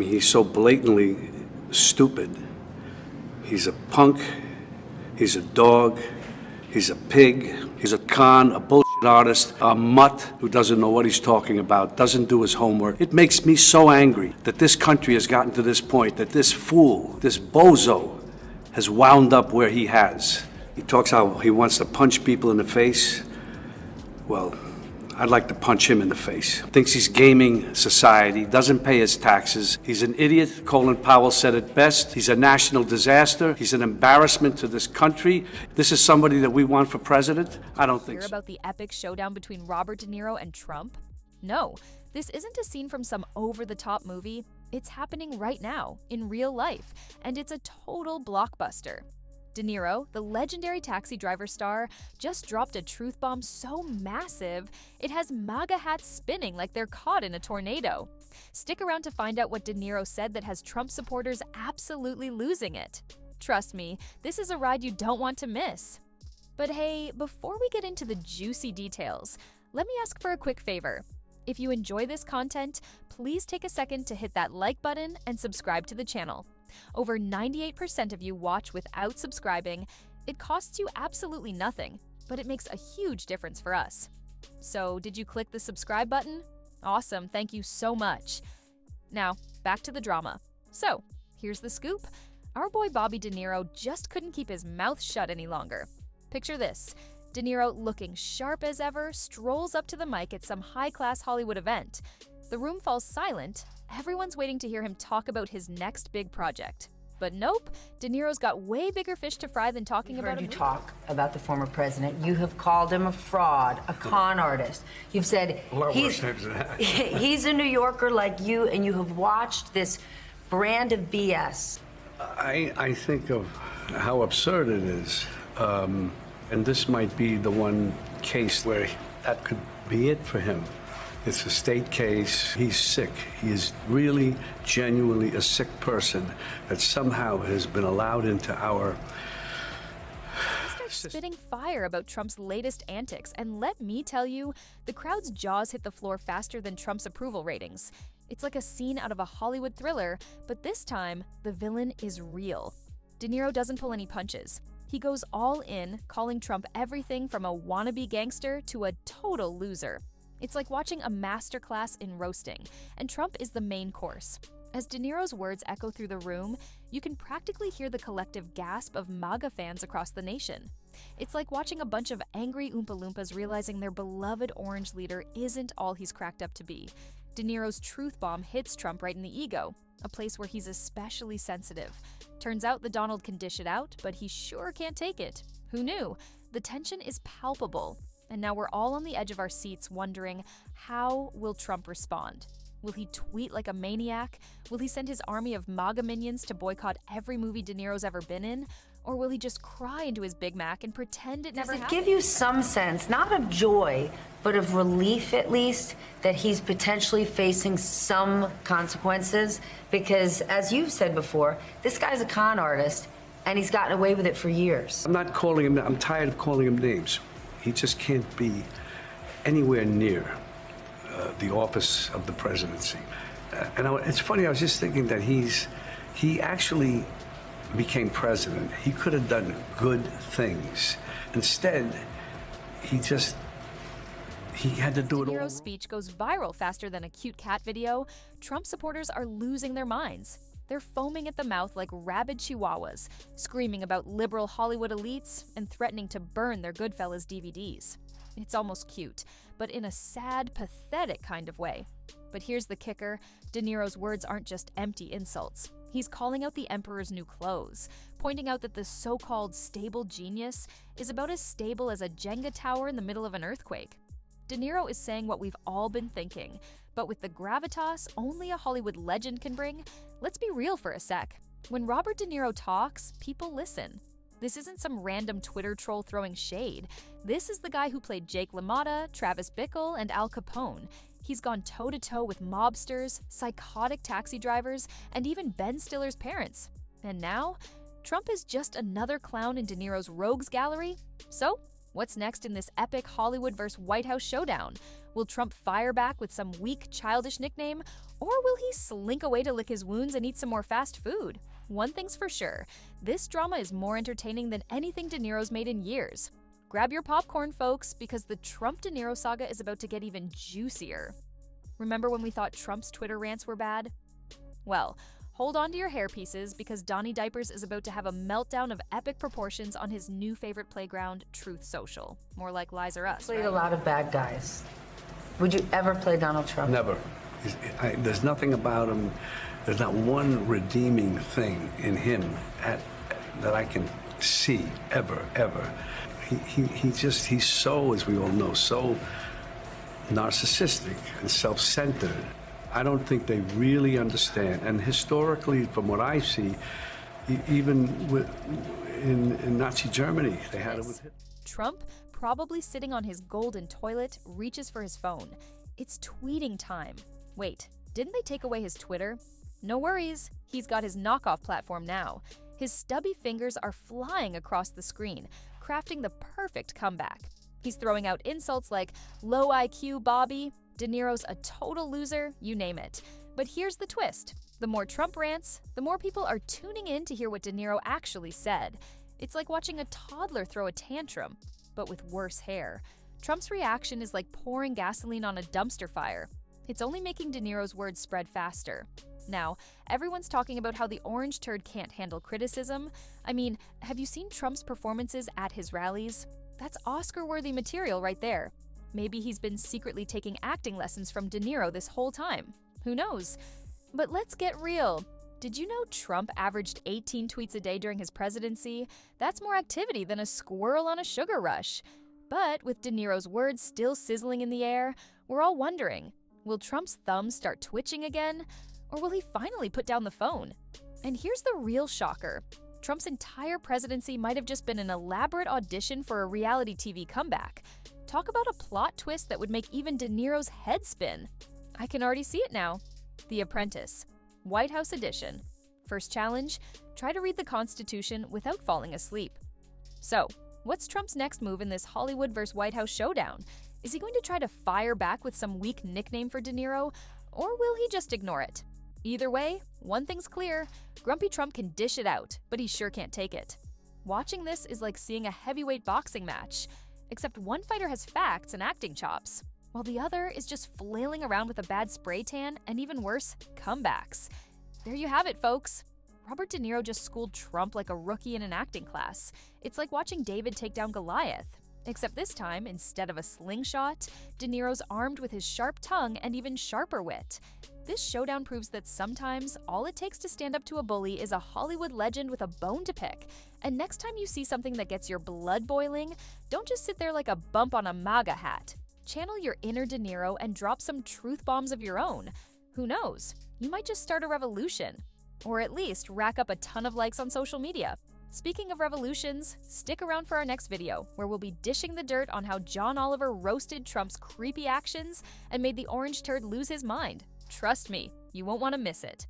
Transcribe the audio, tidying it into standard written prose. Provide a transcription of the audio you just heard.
He's so blatantly stupid. He's a punk, he's a dog, he's a pig, he's a con, a bullshit artist, a mutt who doesn't know what he's talking about, doesn't do his homework. It makes me so angry that this country has gotten to this point, that this fool, this bozo, has wound up where he has. He talks how he wants to punch people in the face. Well, I'd like to punch him in the face. Thinks he's gaming society, doesn't pay his taxes. He's an idiot. Colin Powell said it best. He's a national disaster. He's an embarrassment to this country. This is somebody that we want for president? I don't think so. Hear about the epic showdown between Robert De Niro and Trump? No, this isn't a scene from some over-the-top movie. It's happening right now, in real life, and it's a total blockbuster. De Niro, the legendary Taxi Driver star, just dropped a truth bomb so massive, it has MAGA hats spinning like they're caught in a tornado. Stick around to find out what De Niro said that has Trump supporters absolutely losing it. Trust me, this is a ride you don't want to miss. But hey, before we get into the juicy details, let me ask for a quick favor. If you enjoy this content, please take a second to hit that like button and subscribe to the channel. Over 98% of you watch without subscribing. It costs you absolutely nothing, but it makes a huge difference for us. So, did you click the subscribe button? Awesome, thank you so much. Now, back to the drama. So, here's the scoop. Our boy Bobby De Niro just couldn't keep his mouth shut any longer. Picture this. De Niro, looking sharp as ever, strolls up to the mic at some high-class Hollywood event. The room falls silent. Everyone's waiting to hear him talk about his next big project. But nope, De Niro's got way bigger fish to fry than talking about I've heard you talk about the former president. You have called him a fraud, a con artist. You've said he's a New Yorker like you, and you have watched this brand of BS. I think of how absurd it is. And this might be the one case where that could be it for him. It's a state case. He's sick. He is really, genuinely a sick person that somehow has been allowed into our... He starts spitting fire about Trump's latest antics, and let me tell you, the crowd's jaws hit the floor faster than Trump's approval ratings. It's like a scene out of a Hollywood thriller, but this time, the villain is real. De Niro doesn't pull any punches. He goes all in, calling Trump everything from a wannabe gangster to a total loser. It's like watching a masterclass in roasting, and Trump is the main course. As De Niro's words echo through the room, you can practically hear the collective gasp of MAGA fans across the nation. It's like watching a bunch of angry Oompa Loompas realizing their beloved orange leader isn't all he's cracked up to be. De Niro's truth bomb hits Trump right in the ego, a place where he's especially sensitive. Turns out the Donald can dish it out, but he sure can't take it. Who knew? The tension is palpable. And now we're all on the edge of our seats wondering, how will Trump respond? Will he tweet like a maniac? Will he send his army of MAGA minions to boycott every movie De Niro's ever been in? Or will he just cry into his Big Mac and pretend it never happened? Does it give you some sense, not of joy, but of relief at least, that he's potentially facing some consequences? Because, as you've said before, this guy's a con artist, and he's gotten away with it for years. I'm not calling him... I'm tired of calling him names. He just can't be anywhere near the office of the presidency. It's funny, I was just thinking that he actually became president. He could have done good things. Instead, he had to do it all. De Niro's speech goes viral faster than a cute cat video. Trump supporters are losing their minds. They're foaming at the mouth like rabid chihuahuas, screaming about liberal Hollywood elites and threatening to burn their Goodfellas DVDs. It's almost cute, but in a sad, pathetic kind of way. But here's the kicker. De Niro's words aren't just empty insults. He's calling out the emperor's new clothes, pointing out that the so-called stable genius is about as stable as a Jenga tower in the middle of an earthquake. De Niro is saying what we've all been thinking, but with the gravitas only a Hollywood legend can bring, let's be real for a sec. When Robert De Niro talks, people listen. This isn't some random Twitter troll throwing shade. This is the guy who played Jake LaMotta, Travis Bickle, and Al Capone. He's gone toe-to-toe with mobsters, psychotic taxi drivers, and even Ben Stiller's parents. And now, Trump is just another clown in De Niro's rogues gallery. So, What's next in this epic Hollywood vs. White House showdown? Will Trump fire back with some weak, childish nickname? Or will he slink away to lick his wounds and eat some more fast food? One thing's for sure, this drama is more entertaining than anything De Niro's made in years. Grab your popcorn, folks, because the Trump-De Niro saga is about to get even juicier. Remember when we thought Trump's Twitter rants were bad? Well, hold on to your hairpieces because Donnie Diapers is about to have a meltdown of epic proportions on his new favorite playground, Truth Social. More like Lies Are Us, Played right? a lot of bad guys. Would you ever play Donald Trump? Never. There's nothing about him, there's not one redeeming thing in him that I can see, ever. He's so, as we all know, so narcissistic and self-centered. I don't think they really understand. And historically, from what I see, even in Nazi Germany, they had it with Hitler. Trump, probably sitting on his golden toilet, reaches for his phone. It's tweeting time. Wait, didn't they take away his Twitter? No worries, he's got his knockoff platform now. His stubby fingers are flying across the screen, crafting the perfect comeback. He's throwing out insults like low IQ Bobby, De Niro's a total loser, you name it. But here's the twist. The more Trump rants, the more people are tuning in to hear what De Niro actually said. It's like watching a toddler throw a tantrum, but with worse hair. Trump's reaction is like pouring gasoline on a dumpster fire. It's only making De Niro's words spread faster. Now, everyone's talking about how the orange turd can't handle criticism. I mean, have you seen Trump's performances at his rallies? That's Oscar-worthy material right there. Maybe he's been secretly taking acting lessons from De Niro this whole time. Who knows? But let's get real. Did you know Trump averaged 18 tweets a day during his presidency? That's more activity than a squirrel on a sugar rush. But with De Niro's words still sizzling in the air, we're all wondering, will Trump's thumbs start twitching again? Or will he finally put down the phone? And here's the real shocker. Trump's entire presidency might have just been an elaborate audition for a reality TV comeback. Talk about a plot twist that would make even De Niro's head spin. I can already see it now. The Apprentice, White House edition. First challenge, try to read the Constitution without falling asleep. So, what's Trump's next move in this Hollywood vs. White House showdown? Is he going to try to fire back with some weak nickname for De Niro, or will he just ignore it? Either way, one thing's clear, Grumpy Trump can dish it out, but he sure can't take it. Watching this is like seeing a heavyweight boxing match, except one fighter has facts and acting chops, while the other is just flailing around with a bad spray tan and even worse, comebacks. There you have it, folks. Robert De Niro just schooled Trump like a rookie in an acting class. It's like watching David take down Goliath. Except this time, instead of a slingshot, De Niro's armed with his sharp tongue and even sharper wit. This showdown proves that sometimes all it takes to stand up to a bully is a Hollywood legend with a bone to pick. And next time you see something that gets your blood boiling, don't just sit there like a bump on a MAGA hat. Channel your inner De Niro and drop some truth bombs of your own. Who knows? You might just start a revolution. Or at least rack up a ton of likes on social media. Speaking of revolutions, stick around for our next video, where we'll be dishing the dirt on how John Oliver roasted Trump's creepy actions and made the orange turd lose his mind. Trust me, you won't want to miss it.